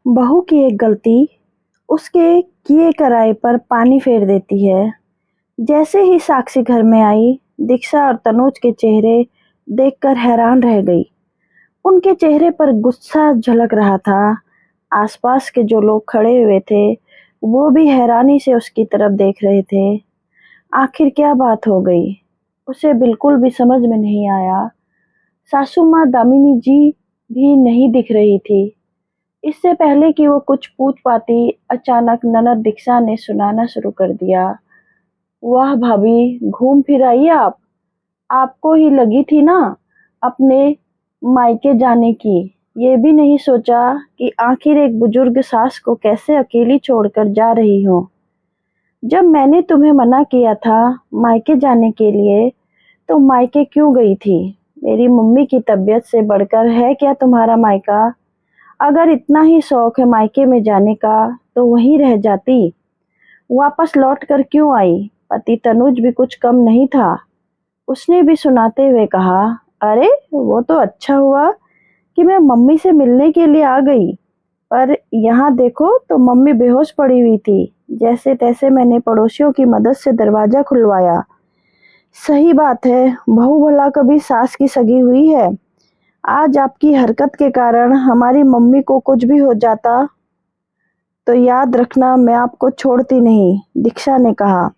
बहू की एक गलती उसके किए कराए पर पानी फेर देती है। जैसे ही साक्षी घर में आई, दीक्षा और तनुज के चेहरे देखकर हैरान रह गई। उनके चेहरे पर गुस्सा झलक रहा था। आसपास के जो लोग खड़े हुए थे, वो भी हैरानी से उसकी तरफ देख रहे थे। आखिर क्या बात हो गई, उसे बिल्कुल भी समझ में नहीं आया। सासू माँ दामिनी जी भी नहीं दिख रही थी। इससे पहले कि वो कुछ पूछ पाती, अचानक ननद दीक्षा ने सुनाना शुरू कर दिया। वाह भाभी, घूम फिर आई आप। आपको ही लगी थी ना अपने मायके जाने की। ये भी नहीं सोचा कि आखिर एक बुजुर्ग सास को कैसे अकेली छोड़कर जा रही हो। जब मैंने तुम्हें मना किया था मायके जाने के लिए, तो मायके क्यों गई थी? मेरी मम्मी की तबीयत से बढ़कर है क्या तुम्हारा मायका? अगर इतना ही शौक है मायके में जाने का, तो वहीं रह जाती। वापस लौट कर क्यों आई? पति तनुज भी कुछ कम नहीं था। उसने भी सुनाते हुए कहा, अरे वो तो अच्छा हुआ कि मैं मम्मी से मिलने के लिए आ गई, पर यहाँ देखो तो मम्मी बेहोश पड़ी हुई थी। जैसे तैसे मैंने पड़ोसियों की मदद से दरवाजा खुलवाया। सही बात है, बहू भला कभी सास की सगी हुई है? आज आपकी हरकत के कारण हमारी मम्मी को कुछ भी हो जाता तो याद रखना मैं आपको छोड़ती नहीं, दीक्षा ने कहा।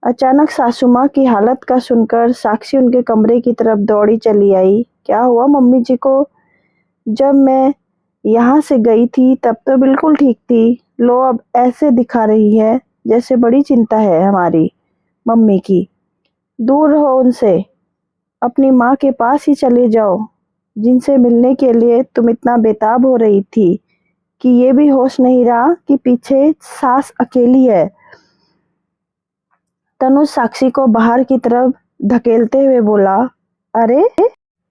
अचानक सासू माँ की हालत का सुनकर साक्षी उनके कमरे की तरफ दौड़ी चली आई। क्या हुआ मम्मी जी को? जब मैं यहाँ से गई थी तब तो बिल्कुल ठीक थी। लो अब ऐसे दिखा रही है जैसे बड़ी चिंता है हमारी मम्मी की। दूर रहो उनसे, अपनी माँ के पास ही चले जाओ, जिनसे मिलने के लिए तुम इतना बेताब हो रही थी कि ये भी होश नहीं रहा कि पीछे सास अकेली है। तनुज साक्षी को बाहर की तरफ धकेलते हुए बोला, अरे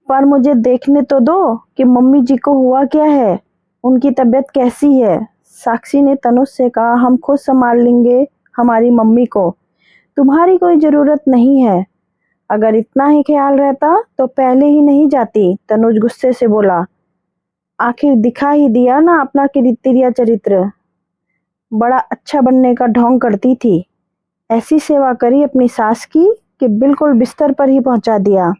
पर मुझे देखने तो दो कि मम्मी जी को हुआ क्या है, उनकी तबीयत कैसी है। साक्षी ने तनुज से कहा, हम खुद संभाल लेंगे हमारी मम्मी को, तुम्हारी कोई जरूरत नहीं है। अगर इतना ही ख्याल रहता तो पहले ही नहीं जाती, तनुज गुस्से से बोला। आखिर दिखा ही दिया ना अपना किरिया चरित्र। बड़ा अच्छा बनने का ढोंग करती थी। ऐसी सेवा करी अपनी सास की कि बिल्कुल बिस्तर पर ही पहुंचा दिया।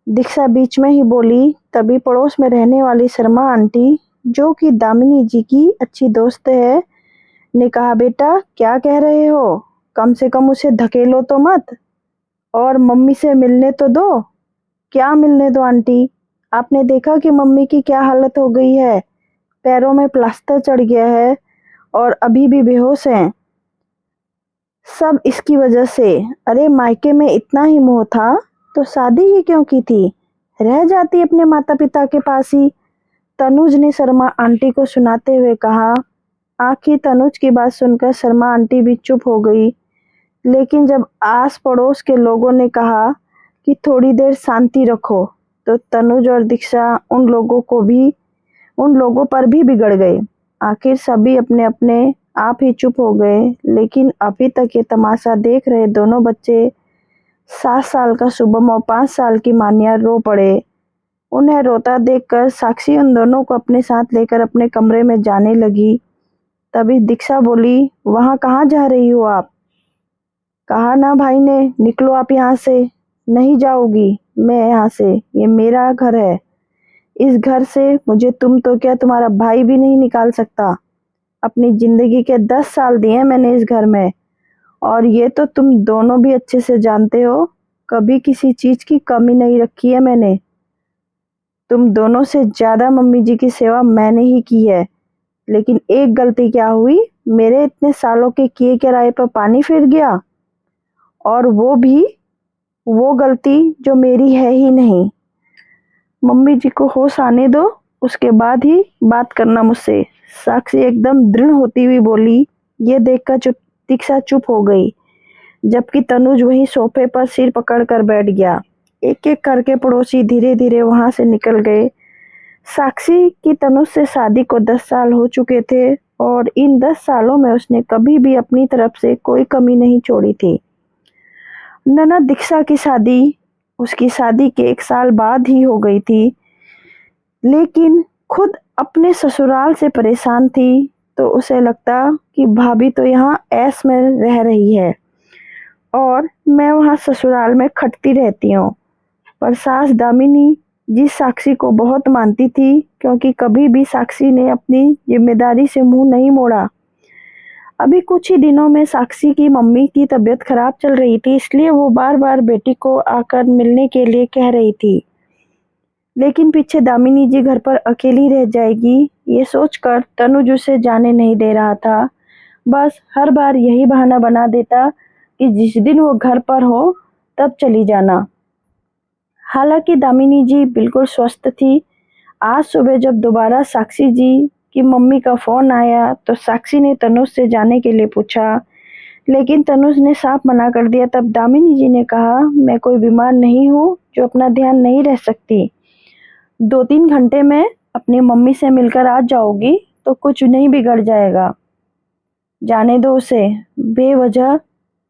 दीक्षा बीच में ही बोली। तभी पड़ोस में रहने वाली शर्मा आंटी, जो कि दामिनी जी की अच्छी दोस्त है, ने कहा, बेटा क्या कह रहे हो? कम से कम उसे धकेलो तो मत, और मम्मी से मिलने तो दो। क्या मिलने दो आंटी? आपने देखा कि मम्मी की क्या हालत हो गई है? पैरों में प्लास्टर चढ़ गया है और अभी भी बेहोश हैं। सब इसकी वजह से। अरे मायके में इतना ही मोह था तो शादी ही क्यों की थी? रह जाती अपने माता पिता के पास ही, तनुज ने शर्मा आंटी को सुनाते हुए कहा। आखिर तनुज की बात सुनकर शर्मा आंटी भी चुप हो गई। लेकिन जब आस पड़ोस के लोगों ने कहा कि थोड़ी देर शांति रखो, तो तनुज और दीक्षा उन लोगों पर भी बिगड़ गए। आखिर सभी अपने अपने आप ही चुप हो गए। लेकिन अभी तक ये तमाशा देख रहे दोनों बच्चे, 7 साल का शुभम और 5 साल की मान्या, रो पड़े। उन्हें रोता देखकर साक्षी उन दोनों को अपने साथ लेकर अपने कमरे में जाने लगी। तभी दीक्षा बोली, वहां कहाँ जा रही हो आप? कहा ना भाई ने, निकलो आप यहाँ से। नहीं जाऊंगी मैं यहाँ से, ये मेरा घर है। इस घर से मुझे तुम तो क्या, तुम्हारा भाई भी नहीं निकाल सकता। अपनी जिंदगी के 10 साल दिए मैंने इस घर में, और ये तो तुम दोनों भी अच्छे से जानते हो, कभी किसी चीज की कमी नहीं रखी है मैंने। तुम दोनों से ज्यादा मम्मी जी की सेवा मैंने ही की है। लेकिन एक गलती क्या हुई, मेरे इतने सालों के किए किराए पर पानी फिर गया, और वो गलती जो मेरी है ही नहीं। मम्मी जी को होश आने दो, उसके बाद ही बात करना मुझसे। साक्षी एकदम दृढ़ होती हुई बोली। ये देखकर दीक्षा चुप हो गई, जबकि तनुज वहीं सोफे पर सिर पकड़कर बैठ गया। एक एक करके पड़ोसी धीरे धीरे वहां से निकल गए। साक्षी की तनुज से शादी को 10 साल हो चुके थे, और इन 10 सालों में उसने कभी भी अपनी तरफ से कोई कमी नहीं छोड़ी थी। ननद दीक्षा की शादी उसकी शादी के 1 साल बाद ही हो गई थी। लेकिन खुद अपने ससुराल से परेशान थी तो उसे लगता कि भाभी तो यहाँ ऐश में रह रही है और मैं वहाँ ससुराल में खटती रहती हूँ। पर सास दामिनी जी साक्षी को बहुत मानती थी क्योंकि कभी भी साक्षी ने अपनी जिम्मेदारी से मुंह नहीं मोड़ा। अभी कुछ ही दिनों में साक्षी की मम्मी की तबीयत खराब चल रही थी, इसलिए वो बार बार बेटी को आकर मिलने के लिए कह रही थी। लेकिन पीछे दामिनी जी घर पर अकेली रह जाएगी ये सोचकर तनुज उसे जाने नहीं दे रहा था। बस हर बार यही बहाना बना देता कि जिस दिन वो घर पर हो तब चली जाना। हालांकि दामिनी जी बिल्कुल स्वस्थ थी। आज सुबह जब दोबारा साक्षी जी की मम्मी का फोन आया तो साक्षी ने तनुज से जाने के लिए पूछा, लेकिन तनुज ने साफ मना कर दिया। तब दामिनी जी ने कहा, मैं कोई बीमार नहीं हूँ जो अपना ध्यान नहीं रह सकती। 2-3 घंटे में अपनी मम्मी से मिलकर आ जाओगी तो कुछ नहीं बिगड़ जाएगा। जाने दो उसे, बेवजह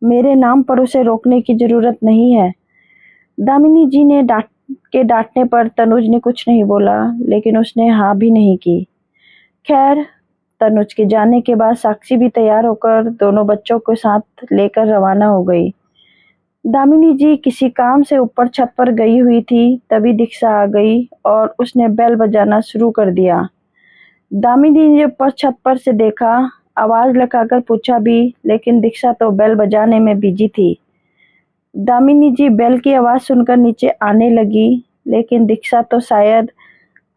मेरे नाम पर उसे रोकने की जरूरत नहीं है। दामिनी जी ने डांटने पर तनुज ने कुछ नहीं बोला, लेकिन उसने हाँ भी नहीं की। खैर, तनुज के जाने के बाद साक्षी भी तैयार होकर दोनों बच्चों को साथ लेकर रवाना हो गई। दामिनी जी किसी काम से ऊपर छत पर गई हुई थी, तभी दीक्षा आ गई और उसने बेल बजाना शुरू कर दिया। दामिनी ने ऊपर छत पर से देखा, आवाज लगाकर पूछा भी, लेकिन दीक्षा तो बेल बजाने में बिजी थी। दामिनी जी बेल की आवाज सुनकर नीचे आने लगी, लेकिन दीक्षा तो शायद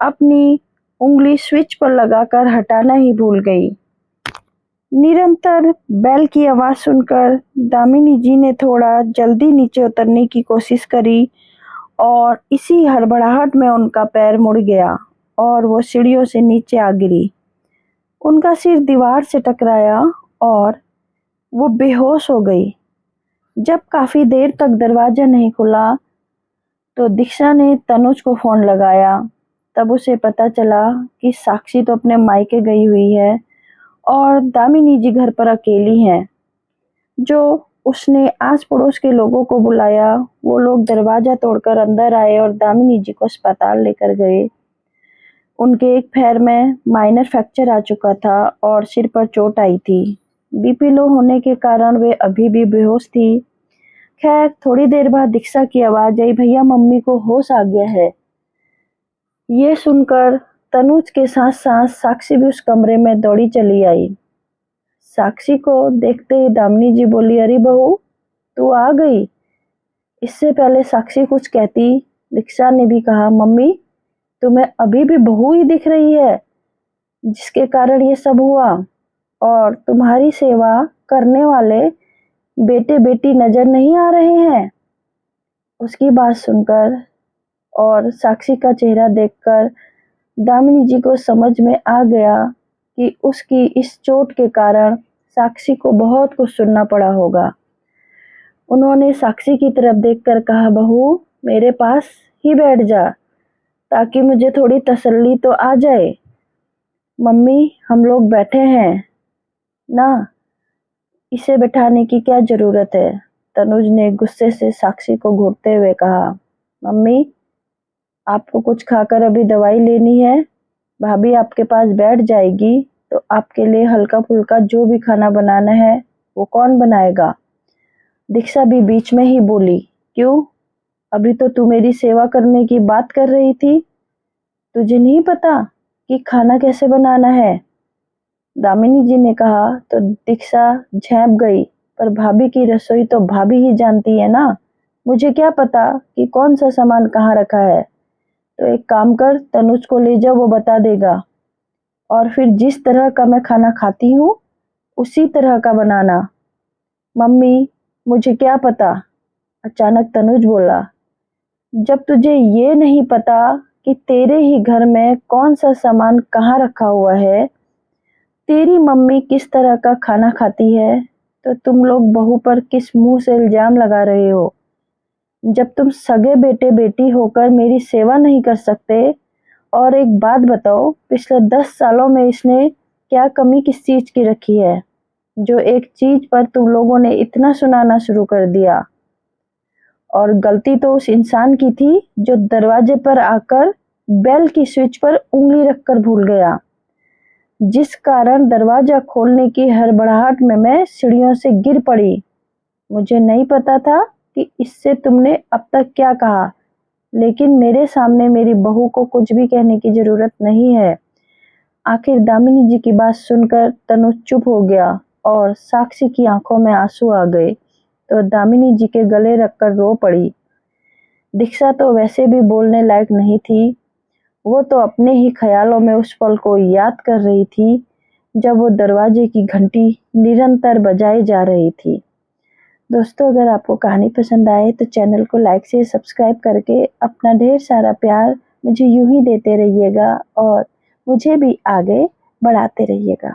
अपनी उंगली स्विच पर लगाकर हटाना ही भूल गई। निरंतर बेल की आवाज सुनकर दामिनी जी ने थोड़ा जल्दी नीचे उतरने की कोशिश करी और इसी हड़बड़ाहट में उनका पैर मुड़ गया और वो सीढ़ियों से नीचे आ गिरी। उनका सिर दीवार से टकराया और वो बेहोश हो गई। जब काफी देर तक दरवाजा नहीं खुला तो दीक्षा ने तनुज को फोन लगाया। तब उसे पता चला कि साक्षी तो अपने मायके गई हुई है और दामिनी जी घर पर अकेली हैं। जो उसने आस पड़ोस के लोगों को बुलाया, वो लोग दरवाजा तोड़कर अंदर आए और दामिनी जी को अस्पताल लेकर गए। उनके एक पैर में माइनर फ्रैक्चर आ चुका था और सिर पर चोट आई थी। बीपी लो होने के कारण वे अभी भी बेहोश थी। खैर, थोड़ी देर बाद दीक्षा की आवाज आई, भैया मम्मी को होश आ गया है। ये सुनकर तनुज के साथ साथ साक्षी भी उस कमरे में दौड़ी चली आई। साक्षी को देखते ही दामिनी जी बोली, अरे बहू तू आ गई। इससे पहले साक्षी कुछ कहती, दीक्षा ने भी कहा, मम्मी तुम्हें अभी भी बहू ही दिख रही है जिसके कारण ये सब हुआ, और तुम्हारी सेवा करने वाले बेटे बेटी नजर नहीं आ रहे हैं। उसकी बात सुनकर और साक्षी का चेहरा देखकर दामिनी जी को समझ में आ गया कि उसकी इस चोट के कारण साक्षी को बहुत कुछ सुनना पड़ा होगा। उन्होंने साक्षी की तरफ देखकर कहा, बहू मेरे पास ही बैठ जा ताकि मुझे थोड़ी तसल्ली तो आ जाए। मम्मी हम लोग बैठे हैं ना, इसे बैठाने की क्या जरूरत है। तनुज ने गुस्से से साक्षी को घूरते हुए कहा, मम्मी आपको कुछ खाकर अभी दवाई लेनी है, भाभी आपके पास बैठ जाएगी तो आपके लिए हल्का फुल्का जो भी खाना बनाना है वो कौन बनाएगा। दीक्षा भी बीच में ही बोली, क्यों, अभी तो तू मेरी सेवा करने की बात कर रही थी, तुझे नहीं पता कि खाना कैसे बनाना है। दामिनी जी ने कहा तो दीक्षा झेप गई, पर भाभी की रसोई तो भाभी ही जानती है ना, मुझे क्या पता कि कौन सा सामान कहाँ रखा है। तो एक काम कर, तनुज को ले जाओ, वो बता देगा, और फिर जिस तरह का मैं खाना खाती हूँ उसी तरह का बनाना। मम्मी मुझे क्या पता, अचानक तनुज बोला, जब तुझे ये नहीं पता कि तेरे ही घर में कौन सा सामान कहाँ रखा हुआ है, तेरी मम्मी किस तरह का खाना खाती है, तो तुम लोग बहू पर किस मुंह से इल्जाम लगा रहे हो। जब तुम सगे बेटे बेटी होकर मेरी सेवा नहीं कर सकते। और एक बात बताओ, पिछले 10 सालों में इसने क्या कमी किस चीज की रखी है जो एक चीज पर तुम लोगों ने इतना सुनाना शुरू कर दिया। और गलती तो उस इंसान की थी जो दरवाजे पर आकर बेल की स्विच पर उंगली रखकर भूल गया, जिस कारण दरवाजा खोलने की हड़बड़ाहट में मैं सीढ़ियों से गिर पड़ी। मुझे नहीं पता था कि इससे तुमने अब तक क्या कहा, लेकिन मेरे सामने मेरी बहू को कुछ भी कहने की जरूरत नहीं है। आखिर दामिनी जी की बात सुनकर तनु चुप हो गया और साक्षी की आंखों में आंसू आ गए तो दामिनी जी के गले रखकर रो पड़ी। दीक्षा तो वैसे भी बोलने लायक नहीं थी। वो तो अपने ही ख्यालों में उस पल को याद कर रही थी जब वो दरवाजे की घंटी निरंतर बजाई जा रही थी। दोस्तों, अगर आपको कहानी पसंद आए तो चैनल को लाइक से सब्सक्राइब करके अपना ढेर सारा प्यार मुझे यूं ही देते रहिएगा और मुझे भी आगे बढ़ाते रहिएगा।